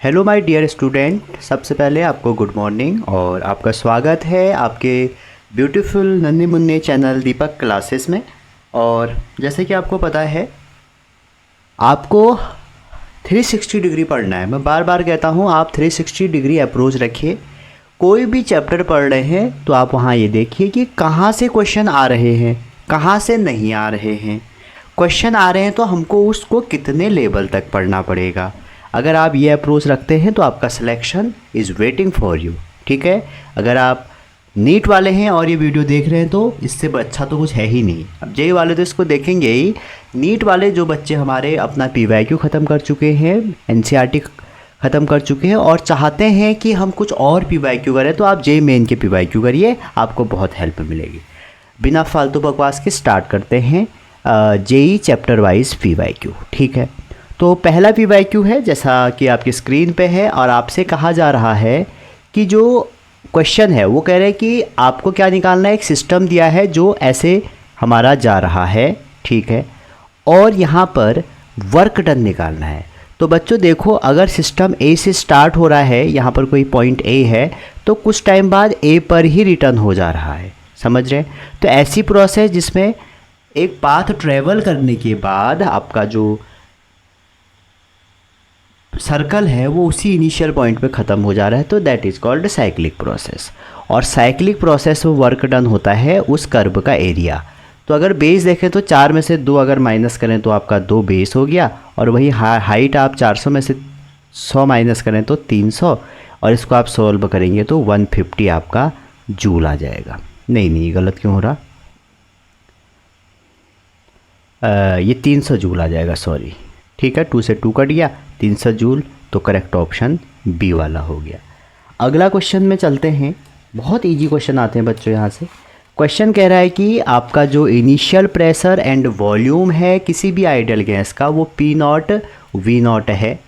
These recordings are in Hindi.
हेलो माय डियर स्टूडेंट, सबसे पहले आपको गुड मॉर्निंग और आपका स्वागत है आपके ब्यूटीफुल नन्हे मुन्ने चैनल दीपक क्लासेस में। और जैसे कि आपको पता है आपको 360 डिग्री पढ़ना है। मैं बार बार कहता हूँ आप 360 डिग्री अप्रोच रखिए। कोई भी चैप्टर पढ़ रहे हैं तो आप वहाँ ये देखिए कि कहाँ से क्वेश्चन आ रहे हैं, कहाँ से नहीं आ रहे हैं। क्वेश्चन आ रहे हैं तो हमको उसको कितने लेवल तक पढ़ना पड़ेगा। अगर आप ये अप्रोच रखते हैं तो आपका selection is waiting for you. ठीक है, अगर आप नीट वाले हैं और ये वीडियो देख रहे हैं तो इससे अच्छा तो कुछ है ही नहीं। अब जेई वाले तो इसको देखेंगे ही। नीट वाले जो बच्चे हमारे अपना पीवाईक्यू ख़त्म कर चुके हैं, एनसीईआरटी ख़त्म कर चुके हैं और चाहते हैं कि हम कुछ और पीवाईक्यू करें, तो आप जेई मेन के पीवाईक्यू करिए, आपको बहुत हेल्प मिलेगी। बिना फालतू बकवास के स्टार्ट करते हैं जेई चैप्टर वाइज पीवाईक्यू। ठीक है, तो पहला पीवाईक्यू है जैसा कि आपकी स्क्रीन पे है और आपसे कहा जा रहा है कि जो क्वेश्चन है वो कह रहे हैं कि आपको क्या निकालना है। एक सिस्टम दिया है जो ऐसे हमारा जा रहा है, ठीक है, और यहाँ पर वर्क डन निकालना है। तो बच्चों देखो, अगर सिस्टम ए से स्टार्ट हो रहा है, यहाँ पर कोई पॉइंट ए है, तो कुछ टाइम बाद ए पर ही रिटर्न हो जा रहा है। समझ रहे हैं? तो ऐसी प्रोसेस जिसमें एक पाथ ट्रेवल करने के बाद आपका जो सर्कल है वो उसी इनिशियल पॉइंट पे ख़त्म हो जा रहा है, तो that is called cyclic process. और साइक्लिक प्रोसेस में वर्क डन होता है उस कर्व का एरिया। तो अगर बेस देखें तो 4 में से 2 अगर माइनस करें तो आपका 2 बेस हो गया, और वही हाइट आप 400 में से 100 माइनस करें तो 300, और इसको आप सॉल्व करेंगे तो 150 आपका जूल आ जाएगा। नहीं गलत क्यों हो रहा, ये 300 जूल आ जाएगा, सॉरी। ठीक है, 2 से 2 कट गया, 300 जूल, तो करेक्ट ऑप्शन बी वाला हो गया। अगला क्वेश्चन में चलते हैं। बहुत इजी क्वेश्चन आते हैं बच्चों यहाँ से। क्वेश्चन कह रहा है कि आपका जो इनिशियल प्रेशर एंड वॉल्यूम है किसी भी आइडियल गैस का वो पी नॉट वी नॉट है,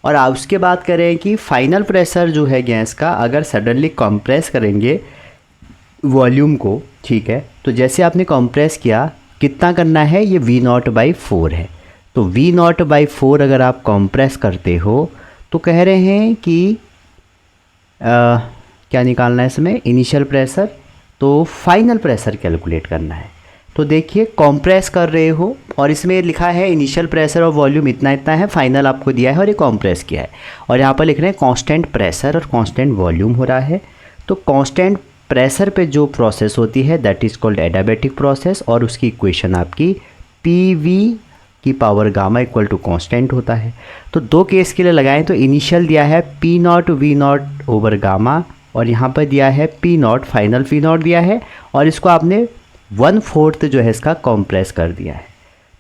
और आप उसके बात करें कि फाइनल प्रेशर जो है गैस का अगर सडनली कंप्रेस करेंगे वॉल्यूम को, ठीक है, तो जैसे आपने कंप्रेस किया कितना करना है, ये वी नॉट बाई 4 है। तो वी नॉट बाई 4 अगर आप कंप्रेस करते हो तो कह रहे हैं कि क्या निकालना है इसमें, इनिशियल प्रेशर, तो फाइनल प्रेशर कैलकुलेट करना है। तो देखिए कंप्रेस कर रहे हो और इसमें लिखा है इनिशियल प्रेशर और वॉल्यूम इतना इतना है, फाइनल आपको दिया है और ये कंप्रेस किया है, और यहाँ पर लिख रहे हैं कांस्टेंट प्रेशर और कांस्टेंट वॉल्यूम हो रहा है। तो कांस्टेंट प्रेशर पे जो प्रोसेस होती है that is called adiabatic process, और उसकी इक्वेशन आपकी पी वी की power gamma equal to constant होता है। तो 2 केस के लिए लगाएं तो इनिशियल दिया है P not V not over gamma, और यहाँ पर दिया है P not, final P not दिया है, और इसको आपने 1/4 जो है इसका कॉम्प्रेस कर दिया है।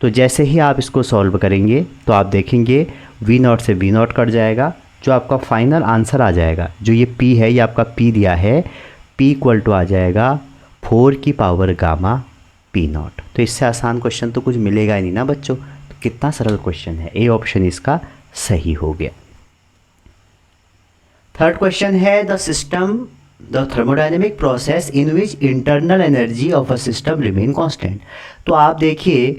तो जैसे ही आप इसको सॉल्व करेंगे तो आप देखेंगे वी नॉट से वी नॉट कट जाएगा, जो आपका फाइनल आंसर आ जाएगा, जो ये पी है, ये आपका पी दिया है, पी इक्वल टू आ जाएगा 4 की पावर गामा पी नॉट। तो इससे आसान क्वेश्चन तो कुछ मिलेगा ही नहीं ना बच्चों। तो कितना सरल क्वेश्चन है, ए ऑप्शन इसका सही हो गया। थर्ड क्वेश्चन है the thermodynamic process in which internal energy of a system remain constant. तो आप देखिए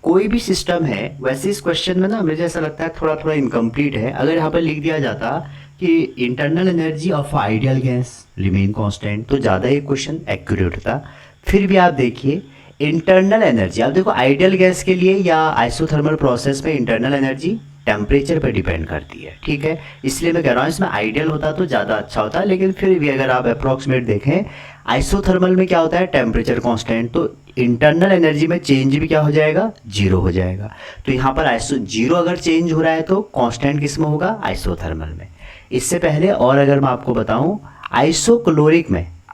कोई भी सिस्टम है, वैसे इस क्वेश्चन में ना मुझे ऐसा लगता है थोड़ा इनकम्प्लीट है। अगर यहाँ पर लिख दिया जाता कि internal energy of ideal gas remain constant तो ज़्यादा ये क्वेश्चन एक्यूरेट होता। फिर भी आप देखिए इंटरनल एनर्जी, आप देखो आइडियल गैस के लिए या आइसोथर्मल प्रोसेस में इंटरनल एनर्जी टेम्परेचर पर डिपेंड करती है। ठीक है, इसलिए मैं कह रहा हूँ इसमें आइडियल होता तो ज़्यादा अच्छा होता, लेकिन फिर भी अगर आप अप्रॉक्सीमेट देखें आइसोथर्मल में क्या होता है, टेम्परेचर कांस्टेंट, तो इंटरनल एनर्जी में चेंज भी क्या हो जाएगा, 0 हो जाएगा। तो यहाँ पर 0 अगर चेंज हो रहा है तो कांस्टेंट किस में होगा, आइसोथर्मल में। इससे पहले और अगर मैं आपको बताऊं,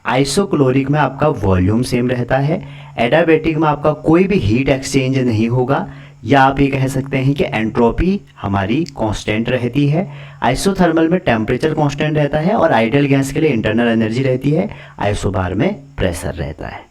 आइसोक्लोरिक में आपका वॉल्यूम सेम रहता है, एडियाबैटिक में आपका कोई भी हीट एक्सचेंज नहीं होगा, या आप ये कह सकते हैं कि एंट्रोपी हमारी कांस्टेंट रहती है। आइसोथर्मल में टेम्परेचर कांस्टेंट रहता है, और आइडियल गैस के लिए इंटरनल एनर्जी रहती है, आइसोबार में प्रेशर रहता है।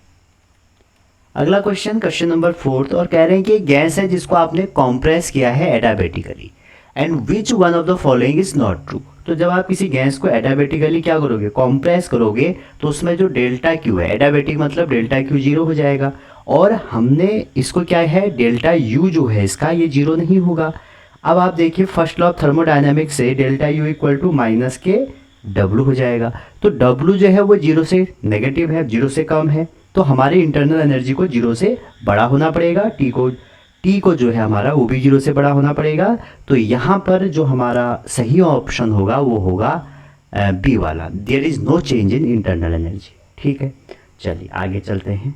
अगला क्वेश्चन नंबर 4, और कह रहे हैं कि गैस है जिसको आपने कॉम्प्रेस किया है adiabatically and which one of the following is not true. तो जब आप किसी गैस को एडियाबेटिकली क्या करोगे, कॉम्प्रेस करोगे, तो उसमें जो डेल्टा क्यू है, एडियाबेटिक मतलब डेल्टा क्यू 0 हो जाएगा, और हमने इसको क्या है डेल्टा यू जो है इसका ये 0 नहीं होगा। अब आप देखिए फर्स्ट लॉ ऑफ थर्मोडायनेमिक्स से delta U equal to minus के डब्लू हो जाएगा। तो डब्लू जो है वो जीरो से नेगेटिव है, जीरो से कम है, तो हमारे इंटरनल एनर्जी को जीरो से बड़ा होना पड़ेगा, टी को जो है हमारा वो भी जीरो से बड़ा होना पड़ेगा। तो यहाँ पर जो हमारा सही ऑप्शन होगा वो होगा बी वाला, there is no change in internal energy. ठीक है, चलिए आगे चलते हैं।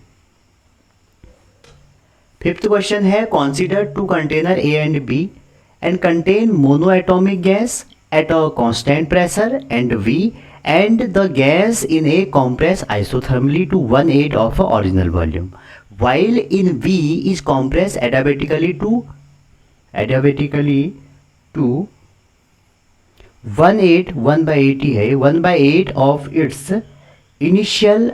फिफ्थ क्वेश्चन है, consider two container A and B and contain monoatomic gas at a constant pressure and V and the gas in A compress isothermally to 1/8 of original volume, while in V is compressed adiabatically to 1/8 1/80 है, 1/8 of its initial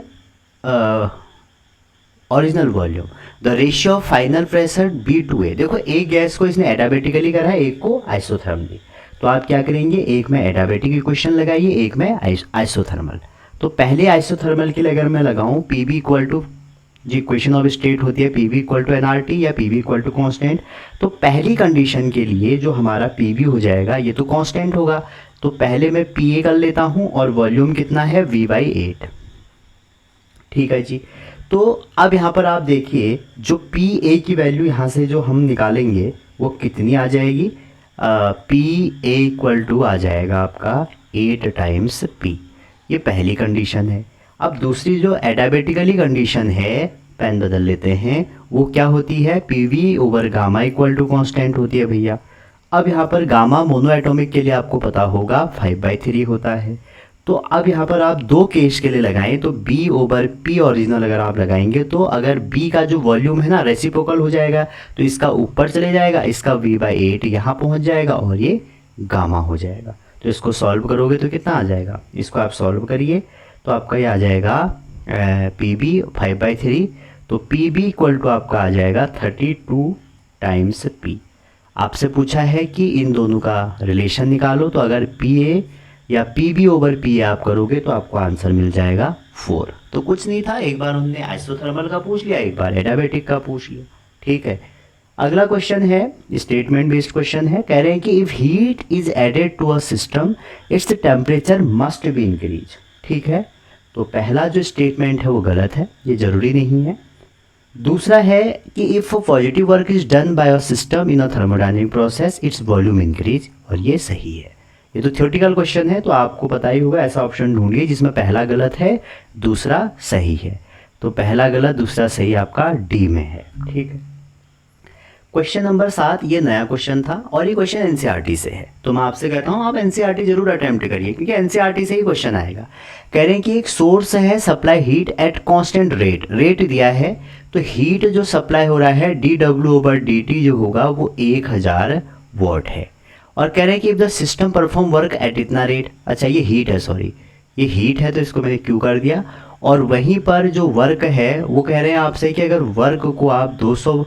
original volume. The ratio of final pressure B/A। देखो एक गैस को इसने एडाबेटिकली करा है, एक को आइसोथर्मली। तो आप क्या करेंगे, एक में एडाबेटिक इक्वेशन लगाइए, एक में आइसोथर्मल। तो पहले आइसोथर्मल के लिए अगर मैं लगाऊं PV इक्वल टू, जो इक्वेशन ऑफ स्टेट होती है PV इक्वल टू nRT या PV इक्वल टू कॉन्स्टेंट, तो पहली कंडीशन के लिए जो हमारा PV हो जाएगा ये तो कॉन्स्टेंट होगा। तो पहले मैं PA कर लेता हूँ और वॉल्यूम कितना है V/8। ठीक है जी। तो अब यहाँ पर आप देखिए जो PA की वैल्यू यहाँ से जो हम निकालेंगे वो कितनी आ जाएगी, PA इक्वल टू आ जाएगा आपका 8 टाइम्स P। ये पहली कंडीशन है। अब दूसरी जो एडाबेटिकली कंडीशन है, पेन बदल लेते हैं, वो क्या होती है, PV over gamma equal to constant होती है भैया। अब यहाँ पर गामा मोनो एटॉमिक के लिए आपको पता होगा 5/3 होता है। तो अब यहाँ पर आप दो केस के लिए लगाएं तो B ओवर P ओरिजिनल अगर आप लगाएंगे तो अगर B का जो वॉल्यूम है ना रेसिप्रोकल हो जाएगा, तो इसका ऊपर चले जाएगा, इसका V/8 यहाँ पहुँच जाएगा और ये गामा हो जाएगा। तो इसको सॉल्व करोगे तो कितना आ जाएगा, इसको आप सॉल्व करिए तो आपका ये आ जाएगा PB 5/3। तो PB इक्वल टू आपका आ जाएगा 32 टाइम्स P। आपसे पूछा है कि इन दोनों का रिलेशन निकालो, तो अगर PA या PB ओवर PA आप करोगे तो आपको आंसर मिल जाएगा 4। तो कुछ नहीं था, एक बार हमने आइसोथर्मल का पूछ लिया, एक बार एडाबेटिक का पूछ लिया। ठीक है, अगला क्वेश्चन है स्टेटमेंट बेस्ड क्वेश्चन है। कह रहे हैं कि if heat is added to a system its temperature must be increase. ठीक है, तो पहला जो स्टेटमेंट है वो गलत है, ये जरूरी नहीं है। दूसरा है कि if positive work is done by a system in a thermodynamic process its volume increase, और ये सही है। ये तो थ्योरेटिकल क्वेश्चन है, तो आपको पता ही होगा, ऐसा ऑप्शन ढूंढिए जिसमें पहला गलत है दूसरा सही है। तो पहला गलत दूसरा सही आपका डी में है। ठीक है, क्वेश्चन नंबर 7 ये नया क्वेश्चन था और ये क्वेश्चन एनसीईआरटी से है। तो मैं आपसे कहता हूँ आप एनसीईआरटी जरूर अटेम्प्ट करिए क्योंकि एनसीईआरटी से ही क्वेश्चन आएगा। कह रहे हैं कि एक सोर्स है supply heat at constant rate दिया है, तो हीट जो सप्लाई हो रहा है dW/dt जो होगा वो 1000 वॉट है। और कह रहे हैं कि if the system perform work at इतना रेट, अच्छा ये हीट है, सॉरी ये हीट है तो इसको मैंने क्यू कर दिया। और वहीं पर जो वर्क है वो कह रहे हैं आपसे कि अगर वर्क को आप 200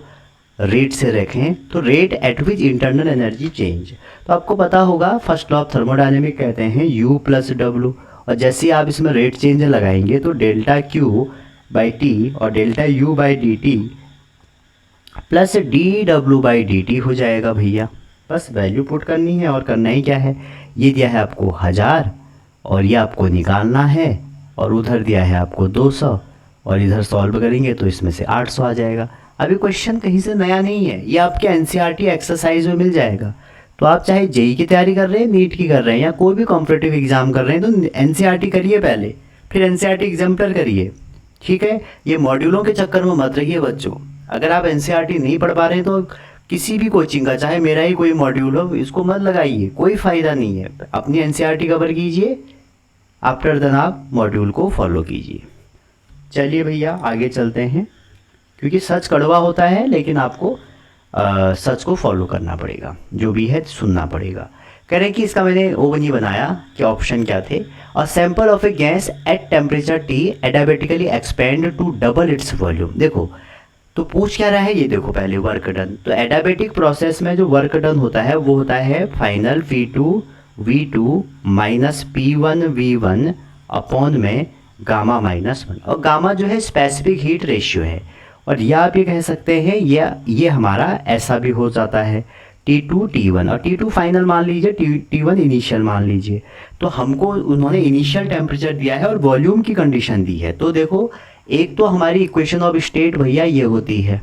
रेट से रखें तो rate at which internal energy change. तो आपको पता होगा फर्स्ट लॉ ऑफ थर्मोडायनेमिक कहते हैं U + W, और जैसे ही आप इसमें रेट चेंज लगाएंगे तो ΔQ/T और ΔU/dt प्लस dW/dt हो जाएगा भैया। बस वैल्यू पुट करनी है और करना ही क्या है, ये दिया है आपको 1000 और ये आपको निकालना है, और उधर दिया है आपको 200 और इधर सॉल्व करेंगे तो इसमें से 800 आ जाएगा। अभी क्वेश्चन कहीं से नया नहीं है, ये आपके एनसीईआरटी एक्सरसाइज में मिल जाएगा। तो आप चाहे जेई की तैयारी कर रहे हैं, नीट की कर रहे हैं या कोई भी कॉम्पिटिटिव एग्जाम कर रहे हैं तो एनसीईआरटी करिए पहले, फिर एनसीईआरटी एग्जाम्पलर करिए। ठीक है, ये मॉड्यूलों के चक्कर में मत रहिए बच्चों। अगर आप एनसीईआरटी नहीं पढ़ पा रहे हैं तो किसी भी कोचिंग का, चाहे मेरा ही कोई मॉड्यूल हो, इसको मत लगाइए, कोई फ़ायदा नहीं है। अपनी एनसीईआरटी कवर कीजिए, आफ्टर देन आप मॉड्यूल को फॉलो कीजिए। चलिए भैया आगे चलते हैं, क्योंकि सच कड़वा होता है लेकिन आपको सच को फॉलो करना पड़ेगा, जो भी है सुनना पड़ेगा। कह रहे हैं कि इसका मैंने वो नहीं बनाया कि ऑप्शन क्या थे। A sample of a gas at temperature T adiabatically expand to double its volume. देखो तो पूछ क्या रहा है, ये देखो पहले वर्क डन। तो एडाबेटिक प्रोसेस में जो वर्क डन होता है वो होता है फाइनल V2 माइनस P1 V1 अपॉन में गामा -1। और गामा जो है स्पेसिफिक हीट रेशियो है, और या आप ये कह सकते हैं ये हमारा ऐसा भी हो जाता है। T2 T1 और T2 फाइनल मान लीजिए, T1 इनिशियल मान लीजिए। तो हमको उन्होंने इनिशियल टेम्परेचर दिया है और वॉल्यूम की कंडीशन दी है। तो देखो, एक तो हमारी इक्वेशन ऑफ स्टेट भैया ये होती है,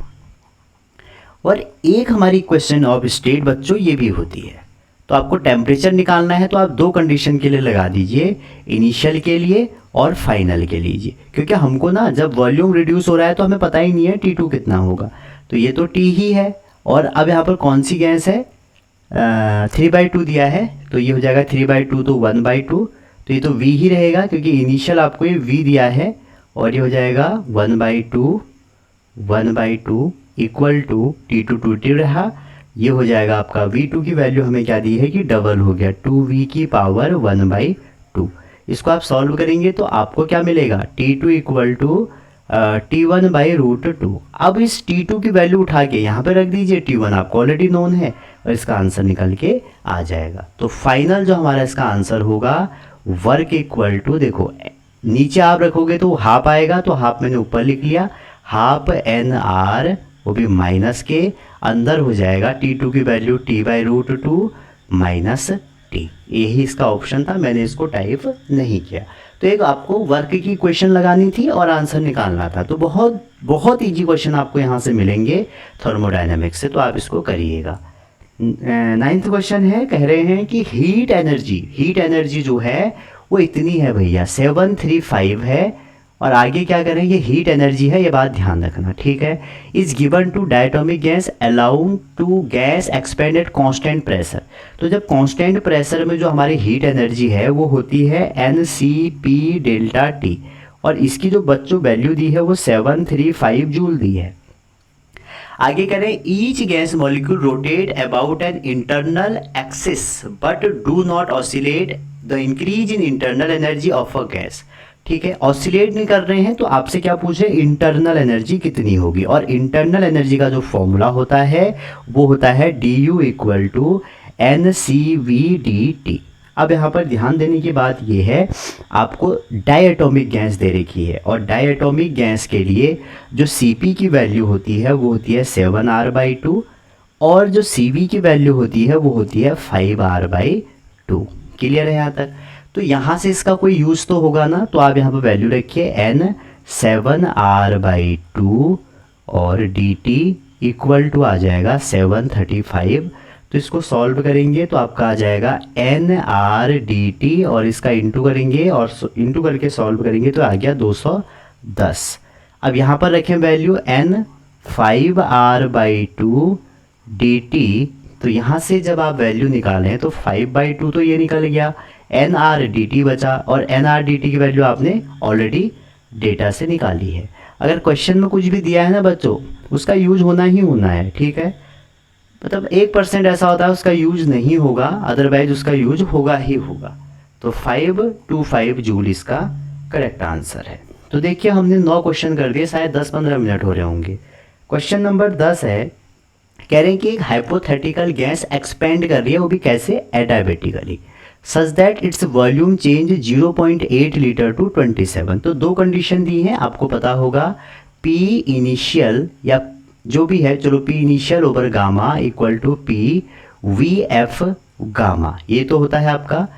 और एक हमारी इक्वेशन ऑफ स्टेट बच्चों ये भी होती है। तो आपको टेम्परेचर निकालना है तो आप दो कंडीशन के लिए लगा दीजिए, इनिशियल के लिए और फाइनल के लिए, क्योंकि हमको ना जब वॉल्यूम रिड्यूस हो रहा है तो हमें पता ही नहीं है T2 कितना होगा। तो ये तो T ही है, और अब यहाँ पर कौन सी गैस है, 3/2 दिया है, तो ये हो जाएगा 3/2 तो 1/2, तो ये तो V ही रहेगा क्योंकि इनिशियल आपको ये V दिया है, और ये हो जाएगा 1/2 इक्वल टू T2 2T रहा। ये हो जाएगा आपका V2 की वैल्यू हमें क्या दी है कि डबल हो गया, 2V की पावर 1/2। इसको आप सॉल्व करेंगे तो आपको क्या मिलेगा, T2 इक्वल टू T1/√2। अब इस T2 की वैल्यू उठा के यहाँ पे रख दीजिए, T1 आपको ऑलरेडी नोन है और इसका आंसर निकल के आ जाएगा। तो फाइनल जो हमारा इसका आंसर होगा, वर्क इक्वल टू, देखो नीचे आप रखोगे तो हाफ आएगा, तो हाफ मैंने ऊपर लिख लिया, हाफ NR वो भी माइनस के अंदर हो जाएगा T2 की वैल्यू T/√2 माइनस T। यही इसका ऑप्शन था, मैंने इसको टाइप नहीं किया। तो एक आपको वर्क की इक्वेशन लगानी थी और आंसर निकालना था। तो बहुत बहुत ईजी क्वेश्चन आपको यहाँ से मिलेंगे थर्मोडायनेमिक्स से, तो आप इसको करिएगा। 9th क्वेश्चन है, कह रहे हैं कि हीट एनर्जी जो है वो इतनी है भैया, 735 है, और आगे क्या करें, ये हीट एनर्जी है, ये बात ध्यान रखना, ठीक है। Is given to diatomic gas allowing to gas expand at constant pressure. तो जब कांस्टेंट प्रेशर में जो हमारी हीट एनर्जी है वो होती है NCP∆T, और इसकी जो बच्चों वैल्यू दी है वो 735 जूल दी है। आगे करें, each gas molecule rotate about an internal axis but do not oscillate the increase in internal energy of a gas. ठीक है, ऑसिलेट नहीं कर रहे हैं तो आपसे क्या पूछे, इंटरनल एनर्जी कितनी होगी, और इंटरनल एनर्जी का जो फॉर्मूला होता है वो होता है du इक्वल टू NCV/dt। अब यहाँ पर ध्यान देने की बात ये है, आपको डायटोमिक गैस दे रखी है, और डायटोमिक गैस के लिए जो Cp की वैल्यू होती है वो होती है 7R/2, और जो Cv की वैल्यू होती है वो होती है 5R/2। क्लियर है यहाँ तक। तो यहाँ से इसका कोई यूज़ तो होगा ना, तो आप यहाँ पर वैल्यू रखिए N 7R/2 और dt इक्वल टू आ जाएगा 735। तो इसको सॉल्व करेंगे तो आपका आ जाएगा NR/dt, और इसका इंटू करेंगे और इंटू करके सॉल्व करेंगे तो आ गया 210। अब यहाँ पर रखें वैल्यू N 5R/2 dt, तो यहाँ से जब आप वैल्यू निकालें तो 5/2 तो ये निकल गया, NR/dt बचा, और NR/dt की वैल्यू आपने ऑलरेडी डेटा से निकाली है। अगर क्वेश्चन में कुछ भी दिया है ना बच्चों, उसका यूज होना ही होना है, ठीक है। मतलब 1% ऐसा होता है उसका यूज नहीं होगा, अदरवाइज उसका यूज होगा ही होगा। तो 525 जूल इसका करेक्ट आंसर है। तो देखिए हमने 9 क्वेश्चन कर दिए, शायद 10-15 मिनट हो रहे होंगे। क्वेश्चन नंबर 10 है, कह रहे हैं कि एक हाइपोथेटिकल गैस एक्सपेंड कर रही है, वो भी कैसे, adiabatically, such that its volume change 0.8 litre to 27। तो दो कंडीशन दी हैं, आपको पता होगा, P इनिशियल या जो भी है, चलो P initial over gamma equal to PVF gamma, ये तो होता है आपका,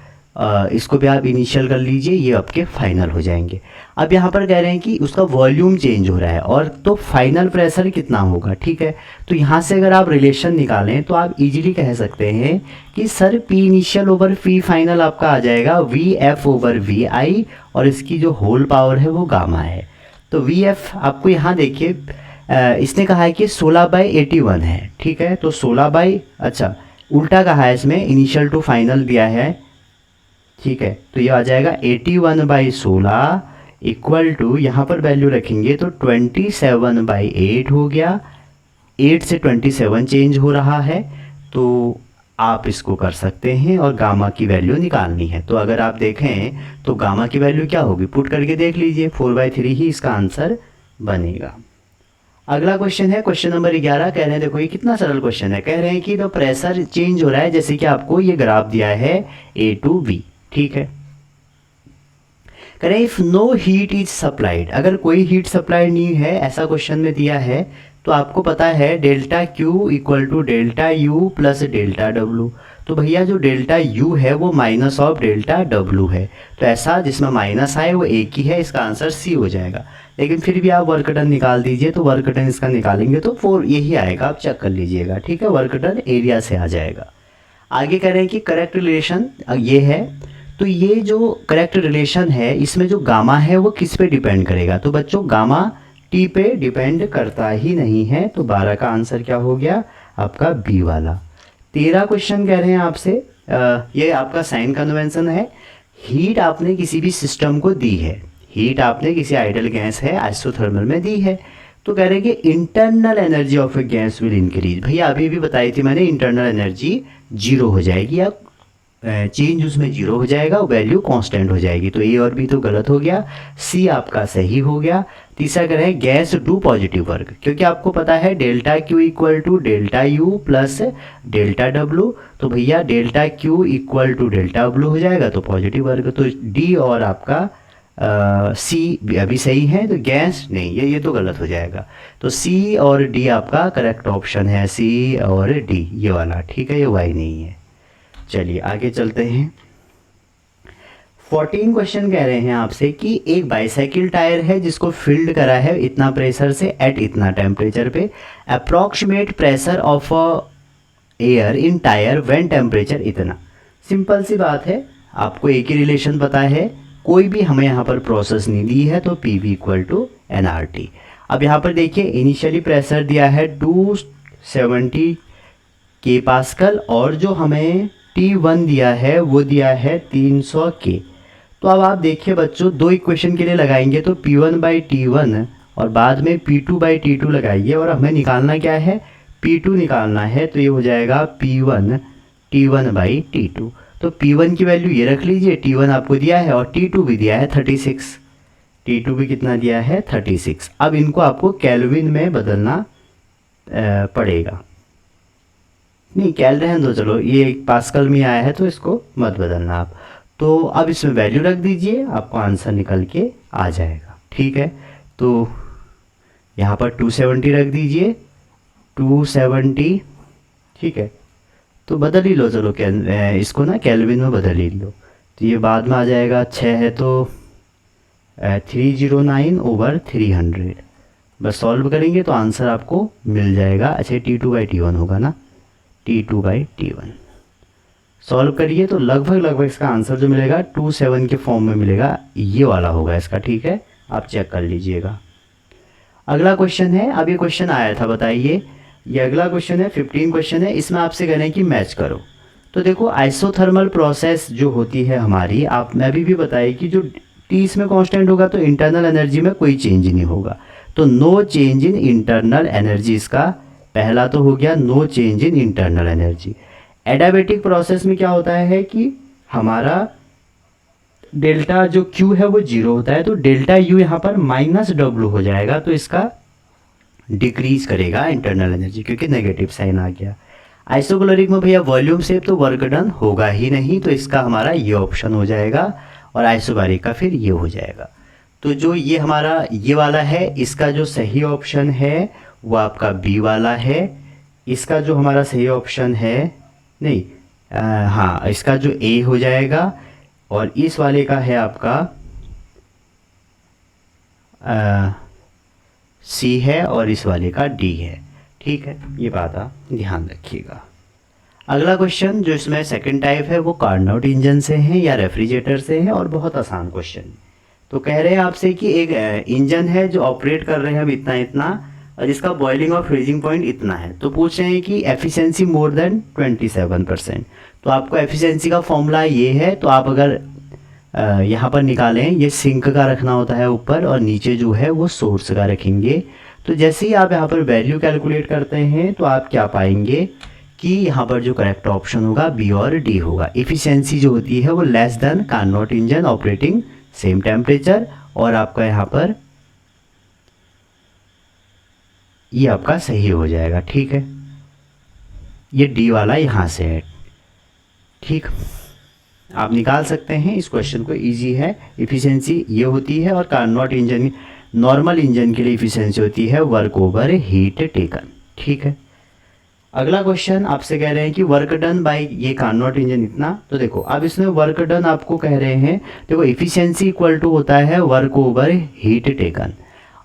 इसको भी आप इनिशियल कर लीजिए, ये आपके फाइनल हो जाएंगे। अब यहाँ पर कह रहे हैं कि उसका वॉल्यूम चेंज हो रहा है, और तो फाइनल प्रेशर कितना होगा, ठीक है। तो यहाँ से अगर आप रिलेशन निकालें तो आप इजीली कह सकते हैं कि sir P initial over P final आपका आ जाएगा VF ओवर VI, और इसकी जो होल पावर है वो गामा है। तो VF आपको यहाँ देखिए, इसने कहा है कि 16/81 है, ठीक है। तो 16 अच्छा उल्टा कहा है इसमें, इनिशियल टू फाइनल दिया है, ठीक है। तो ये आ जाएगा 81/16 इक्वल टू, यहाँ पर वैल्यू रखेंगे तो 27/8 हो गया, 8 से 27 चेंज हो रहा है। तो आप इसको कर सकते हैं और गामा की वैल्यू निकालनी है। तो अगर आप देखें तो गामा की वैल्यू क्या होगी, पुट करके देख लीजिए, 4/3 ही इसका आंसर बनेगा। अगला क्वेश्चन है क्वेश्चन नंबर 11, कह रहे हैं, देखो ये कितना सरल क्वेश्चन है, कह रहे हैं कि तो प्रेशर चेंज हो रहा है, जैसे कि आपको ये ग्राफ दिया है A to B, ठीक है। कह रहे हैं if no heat is supplied, अगर कोई हीट सप्लाई नहीं है, ऐसा क्वेश्चन में दिया है, तो आपको पता है delta Q equal to delta U plus delta W. तो भैया जो डेल्टा यू है वो माइनस ऑफ डेल्टा डब्लू है, तो ऐसा जिसमें माइनस आए वो एक ही है, इसका आंसर सी हो जाएगा। लेकिन फिर भी आप वर्क डन निकाल दीजिए, तो वर्क डन इसका निकालेंगे तो 4 यही आएगा, आप चेक कर लीजिएगा, ठीक है। वर्क डन एरिया से आ जाएगा। आगे कह रहे हैं कि करेक्ट रिलेशन ये है, तो ये जो करेक्ट रिलेशन है इसमें जो गामा है वो किस पे डिपेंड करेगा, तो बच्चों गामा टी पे डिपेंड करता ही नहीं है। तो 12 का आंसर क्या हो गया आपका बी वाला। 13 क्वेश्चन कह रहे हैं आपसे, ये आपका साइन कन्वेंशन है। हीट आपने किसी भी सिस्टम को दी है, हीट आपने किसी आइडल गैस है आइसोथर्मल में दी है, तो कह रहे हैं कि internal energy of a gas will increase. भैया अभी भी बताई थी मैंने, इंटरनल एनर्जी जीरो हो जाएगी या चेंज उसमें जीरो हो जाएगा, वैल्यू कांस्टेंट हो जाएगी। तो ए और बी तो गलत हो गया, सी आपका सही हो गया। तीसरा कह रहे हैं गैस डू पॉजिटिव वर्क, क्योंकि आपको पता है delta Q equal to delta U plus delta W, तो भैया delta Q equal to delta W हो जाएगा, तो पॉजिटिव वर्क। तो डी और आपका सी अभी सही है, तो गैस नहीं, ये तो गलत हो जाएगा। तो सी और डी आपका करेक्ट ऑप्शन है, सी और डी ये वाला, ठीक है, ये वाई नहीं है। चलिए आगे चलते हैं। 14 क्वेश्चन कह रहे हैं आपसे कि एक बाईसाइकिल टायर है जिसको फिल्ड करा है इतना प्रेशर से एट इतना टेम्परेचर पे, approximate pressure of air in tyre when temperature इतना। सिंपल सी बात है, आपको एक ही रिलेशन पता है, कोई भी हमें यहाँ पर प्रोसेस नहीं दी है, तो P V equal to N R T. अब यहाँ पर देखिए इनिशियली प्रेशर दिया है 270 के पास्कल, और जो हमें T1 दिया है वो दिया है 300 के। तो अब आप देखिए बच्चों, दो इक्वेशन के लिए लगाएंगे तो P1/T1 और बाद में P2/T2 लगाइए, और हमें निकालना क्या है, P2 निकालना है, तो ये हो जाएगा P1/T1। तो P1 की वैल्यू ये रख लीजिए, T1 आपको दिया है और T2 भी दिया है 36, T2 भी कितना दिया है 36। अब इनको आपको केल्विन में बदलना पड़ेगा, नहीं कैल रहने दो, चलो ये पास्कल में आया है तो इसको मत बदलना आप। तो अब इसमें वैल्यू रख दीजिए, आपको आंसर निकल के आ जाएगा, ठीक है। तो यहाँ पर 270 रख दीजिए, 270, ठीक है। तो बदल ही लो, चलो इसको ना केल्विन में बदल ही लो, तो ये बाद में आ जाएगा। 6 है तो 309/300, बस सॉल्व करेंगे तो आंसर आपको मिल जाएगा। अच्छा T2/T1 होगा ना, T2/T1 सॉल्व करिए तो लगभग इसका आंसर जो मिलेगा 27 के फॉर्म में मिलेगा, ये वाला होगा इसका, ठीक है, आप चेक कर लीजिएगा। अगला क्वेश्चन है, अब ये क्वेश्चन आया था बताइए, ये अगला क्वेश्चन है 15 क्वेश्चन है, इसमें आपसे कह रहे हैं कि मैच करो। तो देखो आइसोथर्मल प्रोसेस जो होती है हमारी, आप मैं अभी भी बताई कि जो टी इसमें कांस्टेंट होगा तो इंटरनल एनर्जी में कोई चेंज नहीं होगा, तो no change in internal energy, इसका पहला तो हो गया no change in internal energy. Adiabatic process में क्या होता है कि हमारा डेल्टा जो क्यू है वो जीरो होता है, तो डेल्टा यू यहाँ पर -W हो जाएगा, तो इसका डिक्रीज करेगा इंटरनल एनर्जी, क्योंकि नेगेटिव साइन आ गया। आइसोक्लोरिक में भैया वॉल्यूम से तो वर्क डन होगा ही नहीं, तो इसका हमारा ये ऑप्शन हो जाएगा, और आइसोबारिक का फिर ये हो जाएगा। तो जो ये हमारा ये वाला है, इसका जो सही ऑप्शन है वो आपका बी वाला है। इसका जो हमारा सही ऑप्शन है, नहीं हाँ, इसका जो ए हो जाएगा, और इस वाले का है आपका सी है, और इस वाले का डी है, ठीक है, ये बात आप ध्यान रखिएगा। अगला क्वेश्चन जो इसमें सेकंड टाइप है वो कार्नोट इंजन से है या रेफ्रिजरेटर से है, और बहुत आसान क्वेश्चन। तो कह रहे हैं आपसे कि एक इंजन है जो ऑपरेट कर रहे हैं अब इतना और जिसका बॉइलिंग और फ्रीजिंग पॉइंट इतना है, तो पूछ रहे हैं कि एफिशिएंसी मोर देन 27%। तो आपको एफिशिएंसी का फॉर्मूला ये है, तो आप अगर यहाँ पर निकालें, ये सिंक का रखना होता है ऊपर, और नीचे जो है वो सोर्स का रखेंगे। तो जैसे ही आप यहाँ पर वैल्यू कैलकुलेट करते हैं तो आप क्या पाएंगे कि यहाँ पर जो करेक्ट ऑप्शन होगा बी और डी होगा। इफिशियंसी जो होती है वो less than Carnot engine operating same temperature, और आपका यहाँ पर ये आपका सही हो जाएगा, ठीक है। ये डी वाला यहाँ से है, ठीक, आप निकाल सकते हैं इस क्वेश्चन को, इजी है। इफिशियंसी ये होती है, और कार्नोट इंजन नॉर्मल इंजन के लिए इफिशियंसी होती है वर्क ओवर हीट टेकन। ठीक है, अगला क्वेश्चन आपसे कह रहे हैं कि वर्क डन बाय ये कार्नोट इंजन इतना। तो देखो अब इसमें वर्क डन आपको कह रहे हैं, देखो इफिशियंसी इक्वल टू होता है वर्क ओवर हीट टेकन,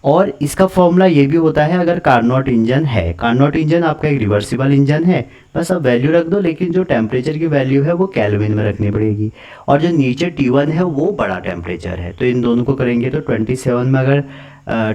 और इसका फॉर्मूला ये भी होता है अगर कार्नोट इंजन है। कार्नोट इंजन आपका एक रिवर्सिबल इंजन है, बस अब वैल्यू रख दो, लेकिन जो टेम्परेचर की वैल्यू है वो केल्विन में रखनी पड़ेगी, और जो नीचे T1 है वो बड़ा टेम्परेचर है। तो इन दोनों को करेंगे तो 27 में अगर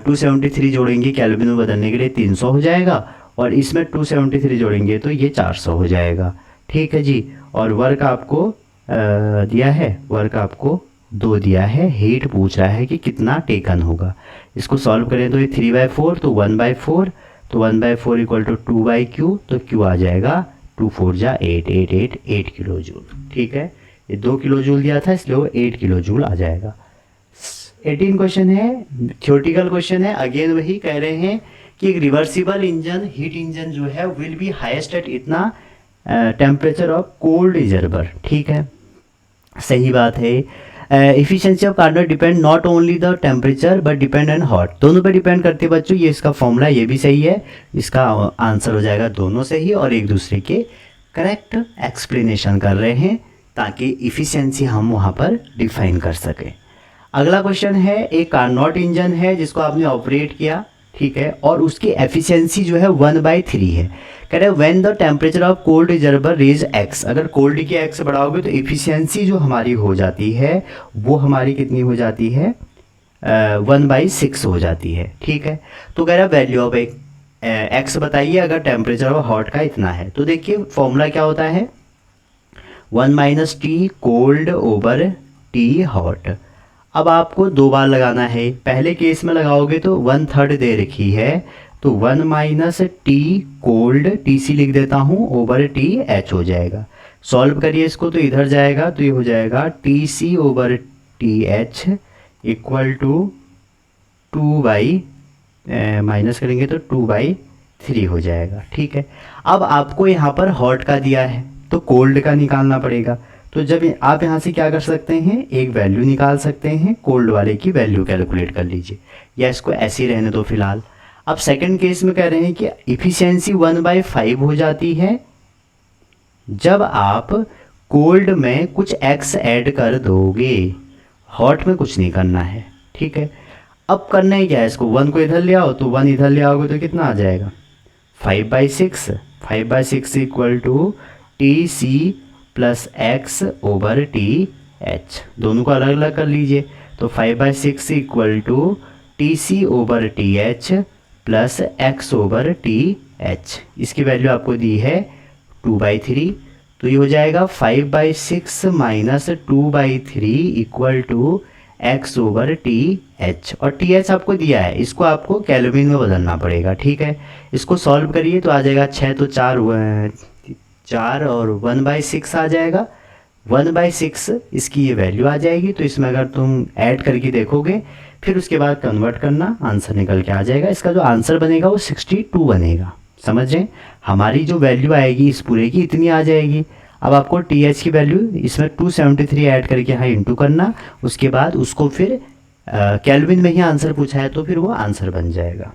273 जोड़ेंगे केल्विन में बदलने के लिए 300 हो जाएगा, और इसमें 273 जोड़ेंगे तो ये 400 हो जाएगा। ठीक है जी, और वर्क आपको दिया है, वर्क आपको 2 दिया है, हीट पूछ रहा है कि कितना टेकन होगा। इसको सॉल्व करें तो ये 3/4 तो 1/4, तो 1/4 इक्वल टू 2/Q, तो Q आ जाएगा 2 4 जा 8 किलो जूल। ठीक है, ये 2 किलो जूल दिया था इसलिए वो 8 किलो जूल आ जाएगा। 18 क्वेश्चन है, थ्योरेटिकल क्वेश्चन है, अगेन वही कह रहे हैं कि एक रिवर्सिबल इंजन हीट इंजन जो है विल बी हाईएस्ट एट इतना टेम्परेचर ऑफ कोल्ड रिजर्वर। ठीक है, सही बात है। Efficiency of Carnot depend not only the temperature but depend on hot, दोनों पे डिपेंड करते हैं बच्चों। ये इसका फॉर्मूला ये भी सही है, इसका आंसर हो जाएगा दोनों सही, और एक दूसरे के करेक्ट एक्सप्लेनेशन कर रहे हैं ताकि इफिशिएंसी हम वहाँ पर डिफाइन कर सकें। अगला क्वेश्चन है, एक कार्नोट इंजन है जिसको आपने ऑपरेट किया, ठीक है, और उसकी एफिशिएंसी जो है 1/3 है। कह रहे हैं when the temperature of cold reservoir raise x, अगर कोल्ड की x बढ़ाओगे तो एफिशिएंसी जो हमारी हो जाती है वो हमारी कितनी हो जाती है 1/6 हो जाती है। ठीक है, तो कह रहा है वैल्यू ऑफ x बताइए अगर टेम्परेचर ऑफ हॉट का इतना है। तो देखिए फॉर्मूला क्या होता है, 1 - T cold over T hot. अब आपको 2 बार लगाना है, पहले केस में लगाओगे तो 1/3 दे रखी है, तो 1 - T कोल्ड, TC लिख देता हूँ, ओवर TH हो जाएगा। सॉल्व करिए इसको तो इधर जाएगा, तो ये हो जाएगा TC over TH equal to 2 minus करेंगे तो 2/3 हो जाएगा। ठीक है, अब आपको यहाँ पर हॉट का दिया है तो कोल्ड का निकालना पड़ेगा। तो जब आप यहाँ से क्या कर सकते हैं, एक वैल्यू निकाल सकते हैं, कोल्ड वाले की वैल्यू कैलकुलेट कर लीजिए, या इसको ऐसे ही रहने दो फिलहाल। अब सेकंड केस में कह रहे हैं कि इफिशियंसी 1/5 हो जाती है जब आप कोल्ड में कुछ x ऐड कर दोगे, हॉट में कुछ नहीं करना है। ठीक है, अब करना ही क्या है, इसको 1 को इधर ले आओ, तो 1 इधर ले आओगे तो कितना आ जाएगा 5/6। 5/6 equal to TC plus x over TH, दोनों को अलग अलग कर लीजिए, तो 5/6 equal to TC over TH plus x over TH, इसकी वैल्यू आपको दी है 2/3, तो ये हो जाएगा 5/6 minus 2/3 equal to x over TH, और TH आपको दिया है, इसको आपको केल्विन में बदलना पड़ेगा। ठीक है, इसको सॉल्व करिए तो आ जाएगा 6 तो 4 और 1/6 आ जाएगा, 1/6 इसकी ये वैल्यू आ जाएगी। तो इसमें अगर तुम ऐड करके देखोगे फिर उसके बाद कन्वर्ट करना, आंसर निकल के आ जाएगा। इसका जो आंसर बनेगा वो 62 बनेगा। समझ रहे हैं, हमारी जो वैल्यू आएगी इस पूरे की इतनी आ जाएगी। अब आपको TH की वैल्यू इसमें 273 ऐड करके यहाँ इंटू करना, उसके बाद उसको फिर केल्विन में ही आंसर पूछा है तो फिर वो आंसर बन जाएगा।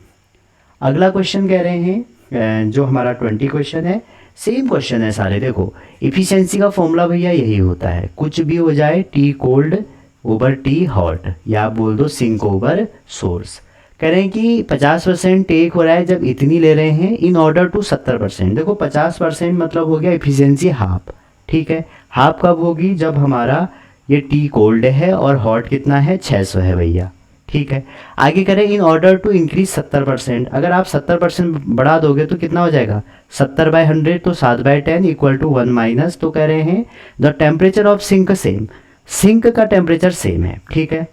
अगला क्वेश्चन कह रहे हैं जो हमारा 20 क्वेश्चन है, सेम क्वेश्चन है सारे। देखो इफिशियंसी का फॉर्मूला भैया यही होता है, कुछ भी हो जाए T cold over T hot, या आप बोल दो सिंक ओवर सोर्स। कह रहे हैं कि 50% टेक हो रहा है जब इतनी ले रहे हैं इन ऑर्डर टू 70%। देखो 50% मतलब हो गया इफिशियंसी हाफ। ठीक है, हाफ कब होगी, जब हमारा ये T कोल्ड है और हॉट कितना है 600 है भैया। ठीक है, आगे करें इन ऑर्डर टू इंक्रीज 70%, अगर आप 70% बढ़ा दोगे तो कितना हो जाएगा 70/100, तो 7/10 इक्वल टू 1 माइनस, तो कह रहे हैं the temperature of sink same, sink का टेम्परेचर सेम है। ठीक है,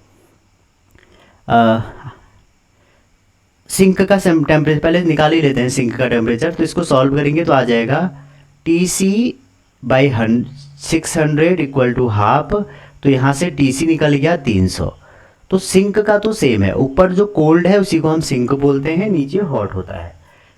सिंक का टेम्परेचर पहले निकाल ही लेते हैं सिंक का टेम्परेचर, तो इसको सॉल्व करेंगे तो आ जाएगा TC/600 इक्वल टू हाफ, तो यहाँ से TC निकल गया 300। तो सिंक का तो सेम है, ऊपर जो कोल्ड है उसी को हम सिंक बोलते हैं, नीचे हॉट होता है।